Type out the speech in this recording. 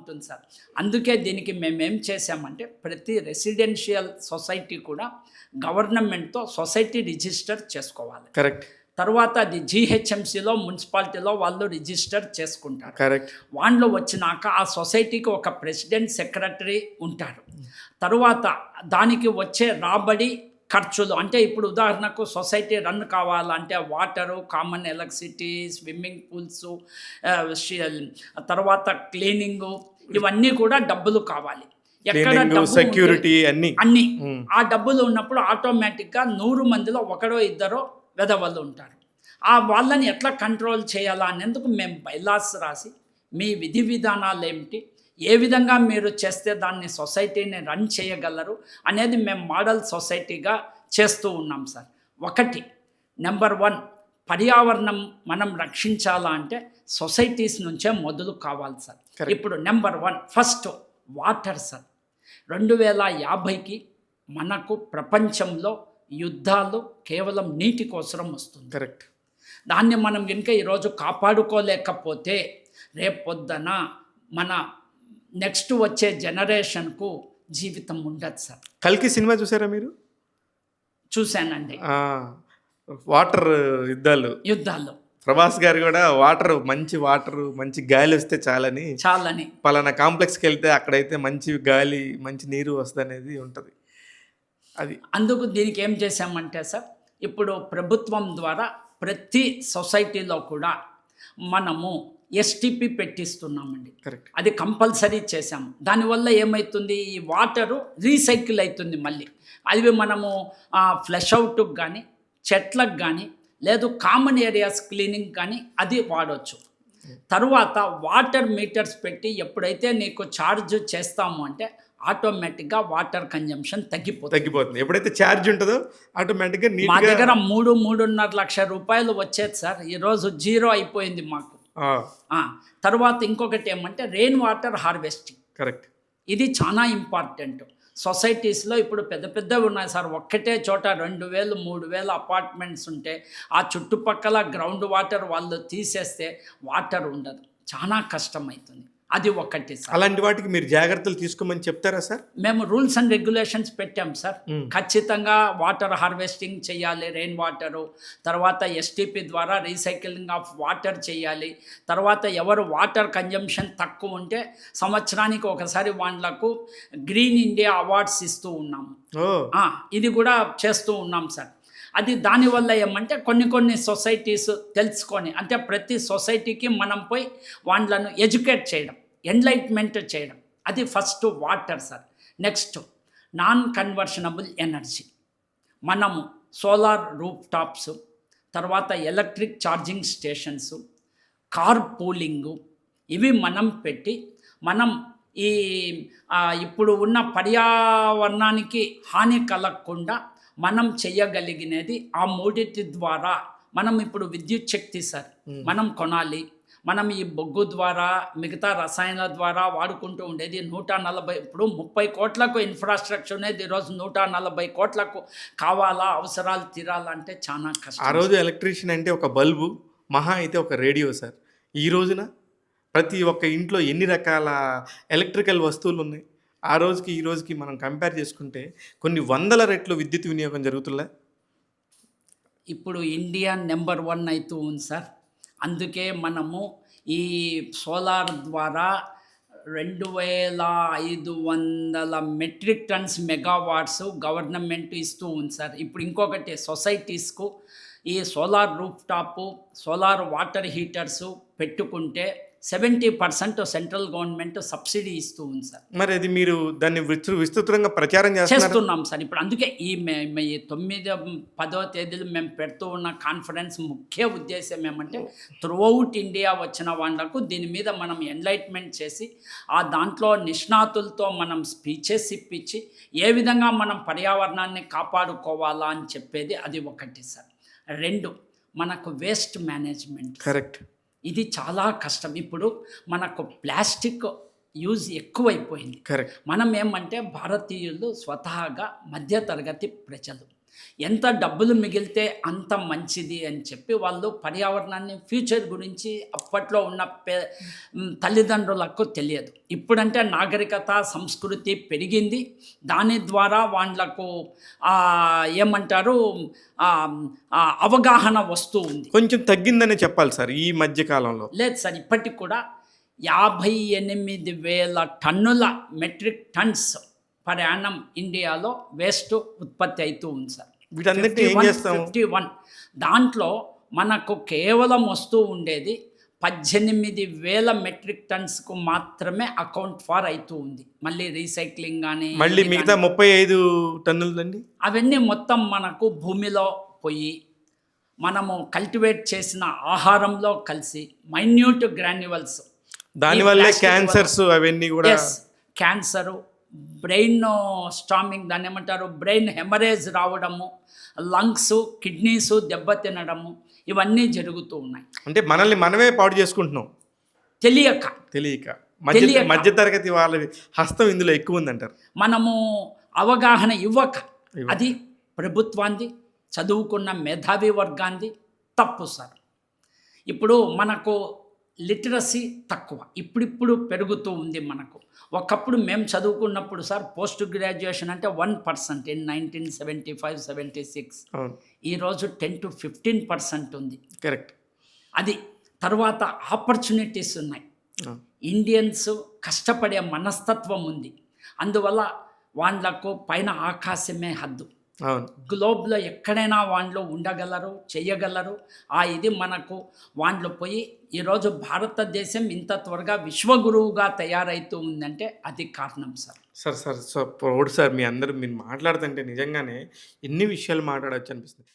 ఉంటుంది సార్. అందుకే దీనికి మేమేం చేసామంటే ప్రతి రెసిడెన్షియల్ సొసైటీ కూడా గవర్నమెంట్‌తో సొసైటీ రిజిస్టర్ చేసుకోవాలి. కరెక్ట్. తర్వాత అది జీహెచ్ఎంసీలో మున్సిపాలిటీలో వాళ్ళు రిజిస్టర్ చేసుకుంటారు. కరెక్ట్. వాళ్ళు వచ్చినాక ఆ సొసైటీకి ఒక ప్రెసిడెంట్, సెక్రటరీ ఉంటారు. తరువాత దానికి వచ్చే రాబడి, ఖర్చులు అంటే ఇప్పుడు ఉదాహరణకు సొసైటీ రన్ కావాలంటే water, common electricity, swimming pools, తర్వాత క్లీనింగు, ఇవన్నీ కూడా డబ్బులు కావాలి. ఎక్కడ డబ్బు సెక్యూరిటీ అన్నీ ఆ డబ్బులు ఉన్నప్పుడు ఆటోమేటిక్గా 100 మందిలో ఒకడో ఇద్దరో వెధవలు ఉంటారు. ఆ వాళ్ళని ఎట్లా కంట్రోల్ చేయాలా అనేందుకు మేము బైలాస్ రాసి మీ విధి విధానాలు ఏమిటి, ఏ విధంగా మీరు చేస్తే దాన్ని సొసైటీని రన్ చేయగలరు అనేది మేము మోడల్ సొసైటీగా చేస్తూ ఉన్నాం సార్. ఒకటి నెంబర్ 1 పర్యావరణం మనం రక్షించాలా అంటే సొసైటీస్ నుంచే మొదలు కావాలి సార్. ఇప్పుడు నెంబర్ 1 ఫస్ట్ వాటర్ సార్. 2050కి మనకు ప్రపంచంలో యుద్ధాలు కేవలం నీటి కోసం వస్తుంది. కరెక్ట్. దాన్ని మనం కనుక ఈరోజు కాపాడుకోలేకపోతే రేపొద్దున మన నెక్స్ట్ వచ్చే జనరేషన్కు జీవితం ఉండదు సార్. కల్కి సినిమా చూసారా మీరు? చూశానండి. వాటర్ యుద్ధాలు ప్రభాస్ గారు కూడా వాటర్ మంచి గాలి వస్తే చాలని పలానా కాంప్లెక్స్కి వెళ్తే అక్కడైతే మంచి గాలి, మంచి నీరు వస్తుంది అనేది ఉంటుంది. అది అందుకు దీనికి ఏం చేశామంటే సార్, ఇప్పుడు ప్రభుత్వం ద్వారా ప్రతి సొసైటీలో కూడా మనము ఎస్టిపి పెట్టిస్తున్నామండి. కరెక్ట్. అది కంపల్సరీ చేసాము. దానివల్ల ఏమవుతుంది, ఈ వాటరు రీసైకిల్ అవుతుంది. మళ్ళీ అవి మనము ఫ్లష్ అవుట్కి కానీ, చెట్లకు కానీ, లేదు కామన్ ఏరియాస్ క్లీనింగ్ కానీ అది వాడవచ్చు. తరువాత వాటర్ మీటర్స్ పెట్టి ఎప్పుడైతే నీకు ఛార్జ్ చేస్తాము అంటే ఆటోమేటిక్గా వాటర్ కన్జంప్షన్ తగ్గిపోతుంది. ఎప్పుడైతే ఛార్జ్ ఉంటుందో ఆటోమేటిక్గా మా దగ్గర 3.5 లక్షల రూపాయలు వచ్చేది సార్. ఈరోజు 0 అయిపోయింది మాకు. తర్వాత ఇంకొకటి ఏమంటే రెయిన్ వాటర్ హార్వెస్టింగ్. కరెక్ట్. ఇది చాలా ఇంపార్టెంట్. సొసైటీస్లో ఇప్పుడు పెద్దవి ఉన్నాయి సార్. ఒక్కటే చోట 2000, 3000 అపార్ట్మెంట్స్ ఉంటే ఆ చుట్టుపక్కల గ్రౌండ్ వాటర్ వాళ్ళు తీసేస్తే వాటర్ ఉండదు, చాలా కష్టమవుతుంది. అది ఒకటి సార్. అలాంటి వాటికి మీరు జాగ్రత్తలు తీసుకోమని చెప్తారా సార్? మేము రూల్స్ అండ్ రెగ్యులేషన్స్ పెట్టాం సార్. ఖచ్చితంగా వాటర్ హార్వెస్టింగ్ చేయాలి, రెయిన్ వాటరు. తర్వాత ఎస్టిపి ద్వారా రీసైక్లింగ్ ఆఫ్ వాటర్ చేయాలి. తర్వాత ఎవరు వాటర్ కన్జంప్షన్ తక్కువ ఉంటే సంవత్సరానికి ఒకసారి వాళ్ళకు గ్రీన్ ఇండియా అవార్డ్స్ ఇస్తూ ఉన్నాము. ఇది కూడా చేస్తూ ఉన్నాం సార్. అది దానివల్ల ఏమంటే కొన్ని సొసైటీస్ తెలుసుకొని, అంటే ప్రతి సొసైటీకి మనం పోయి వాళ్ళను ఎడ్యుకేట్ చేయడం, ఎన్లైట్మెంట్ చేయడం. అది first water sir. Next non conversionable energy. మనము సోలార్ రూఫ్ టాప్స్, తర్వాత electric charging stations, car pooling, ఇవి మనం పెట్టి మనం ఈ ఇప్పుడు ఉన్న పర్యావరణానికి హాని కలగకుండా మనం చేయగలిగినది ఆ మూడింటి ద్వారా. మనం ఇప్పుడు విద్యుత్ శక్తి సార్ మనం కొనాలి. మనం ఈ బొగ్గు ద్వారా, మిగతా రసాయనాల ద్వారా వాడుకుంటూ ఉండేది 140, ఇప్పుడు 30 కోట్లకు ఇన్ఫ్రాస్ట్రక్చర్ అనేది ఈరోజు 140 కోట్లకు కావాలా, అవసరాలు తీరాలంటే చాలా కష్టం. ఆ రోజు ఎలక్ట్రీషియన్ అంటే ఒక బల్బు, మహా అయితే ఒక రేడియో సార్. ఈ రోజున ప్రతి ఒక్క ఇంట్లో ఎన్ని రకాల ఎలక్ట్రికల్ వస్తువులు ఉన్నాయి. ఆ రోజుకి ఈ రోజుకి మనం కంపేర్ చేసుకుంటే కొన్ని 100 రెట్లు విద్యుత్ వినియోగం జరుగుతుందా? ఇప్పుడు ఇండియా నెంబర్ 1 అవుతూ ఉంది సార్. అందుకే మనము ఈ సోలార్ ద్వారా 2500 మెట్రిక్ టన్స్ మెగావాట్స్ గవర్నమెంట్ ఇస్తూ ఉంది సార్. ఇప్పుడు ఇంకొకటి సొసైటీస్కు ఈ solar rooftop, solar water heaters పెట్టుకుంటే 70% సెంట్రల్ గవర్నమెంట్ సబ్సిడీ ఇస్తూ ఉంది సార్. మరి అది మీరు దాన్ని విస్తృతంగా ప్రచారం చేస్తున్నాం సార్. ఇప్పుడు అందుకే ఈ 9, 10వ తేదీలు మేము పెడుతూ ఉన్న కాన్ఫరెన్స్ ముఖ్య ఉద్దేశం ఏమంటే త్రూఅవుట్ ఇండియా వచ్చిన వాళ్ళకు దీని మీద మనం ఎన్లైట్మెంట్ చేసి ఆ దాంట్లో నిష్ణాతులతో మనం స్పీచెస్ ఇప్పించి ఏ విధంగా మనం పర్యావరణాన్ని కాపాడుకోవాలా అని చెప్పేది అది ఒకటి సార్. 2 మనకు వేస్ట్ మేనేజ్మెంట్. కరెక్ట్. ఇది చాలా కష్టం. ఇప్పుడు మనకు ప్లాస్టిక్ యూజ్ ఎక్కువైపోయింది. కరెక్ట్. మనం ఏమంటే భారతీయులు స్వతహాగా మధ్యతరగతి ప్రజలు. ఎంత డబ్బులు మిగిలితే అంత మంచిది అని చెప్పి వాళ్ళు పర్యావరణాన్ని ఫ్యూచర్ గురించి అప్పట్లో ఉన్న తల్లిదండ్రులకు తెలియదు. ఇప్పుడంటే నాగరికత సంస్కృతి పెరిగింది, దాని ద్వారా వాళ్ళకు ఏమంటారు అవగాహన వస్తూ ఉంది. కొంచెం తగ్గిందని చెప్పాలి సార్ ఈ మధ్య కాలంలో. లేదు సార్, ఇప్పటికి కూడా 58,000 టన్నుల మెట్రిక్ టన్స్ పర్ యానం ఇండియాలో వేస్ట్ ఉత్పత్తి అవుతూ ఉంది సార్. వీటన్నిటిని ఏం చేస్తాం? 51. దాంట్లో మనకు కేవలం వస్తూ ఉండేది 18,000 మెట్రిక్ టన్స్కు మాత్రమే అకౌంట్ ఫార్ అవుతూ ఉంది. మళ్ళీ రీసైక్లింగ్ కానీ మళ్ళీ మిగతా 35 టన్నులండి అవన్నీ మొత్తం మనకు భూమిలో పోయి మనము కల్టివేట్ చేసిన ఆహారంలో కలిసి మైన్యూట్ గ్రాన్యువల్స్, దానివల్లే క్యాన్సర్స్ అవన్నీ కూడా. క్యాన్సరు, బ్రెయిన్ స్టామింగ్, దాన్ని ఏమంటారు, బ్రెయిన్ హెమరేజ్ రావడము, లంగ్స్ కిడ్నీస్ దెబ్బతినడము, ఇవన్నీ జరుగుతూ ఉన్నాయి. అంటే మనల్ని మనమే పాడు చేసుకుంటున్నాం తెలియక. మధ్యతరగతి వాళ్ళ హస్తం ఇందులో ఎక్కువ ఉందంటారు. మనము అవగాహన ఇవ్వక, అది ప్రభుత్వాన్ని, చదువుకున్న మేధావి వర్గాన్ని తప్పు సార్. ఇప్పుడు మనకు లిటరసీ తక్కువ, ఇప్పుడిప్పుడు పెరుగుతూ ఉంది మనకు. ఒకప్పుడు మేము చదువుకున్నప్పుడు సార్ పోస్ట్ గ్రాడ్యుయేషన్ అంటే 1% ఇన్ 1975-76. ఈరోజు 10 to 15% ఉంది. కరెక్ట్. అది తర్వాత ఆపర్చునిటీస్ ఉన్నాయి. ఇండియన్స్ కష్టపడే మనస్తత్వం ఉంది, అందువల్ల వాళ్ళకు పైన ఆకాశమే హద్దు. గ్లోబ్లో ఎక్కడైనా వాళ్ళు ఉండగలరు, చేయగలరు. ఇది మనకు వాళ్ళు పోయి ఈరోజు భారతదేశం ఇంత త్వరగా విశ్వగురువుగా తయారైతూ ఉందంటే అది కారణం సార్. Sir proud sir. మీరు మాట్లాడుతుంటే నిజంగానే ఎన్ని విషయాలు మాట్లాడవచ్చు అనిపిస్తుంది.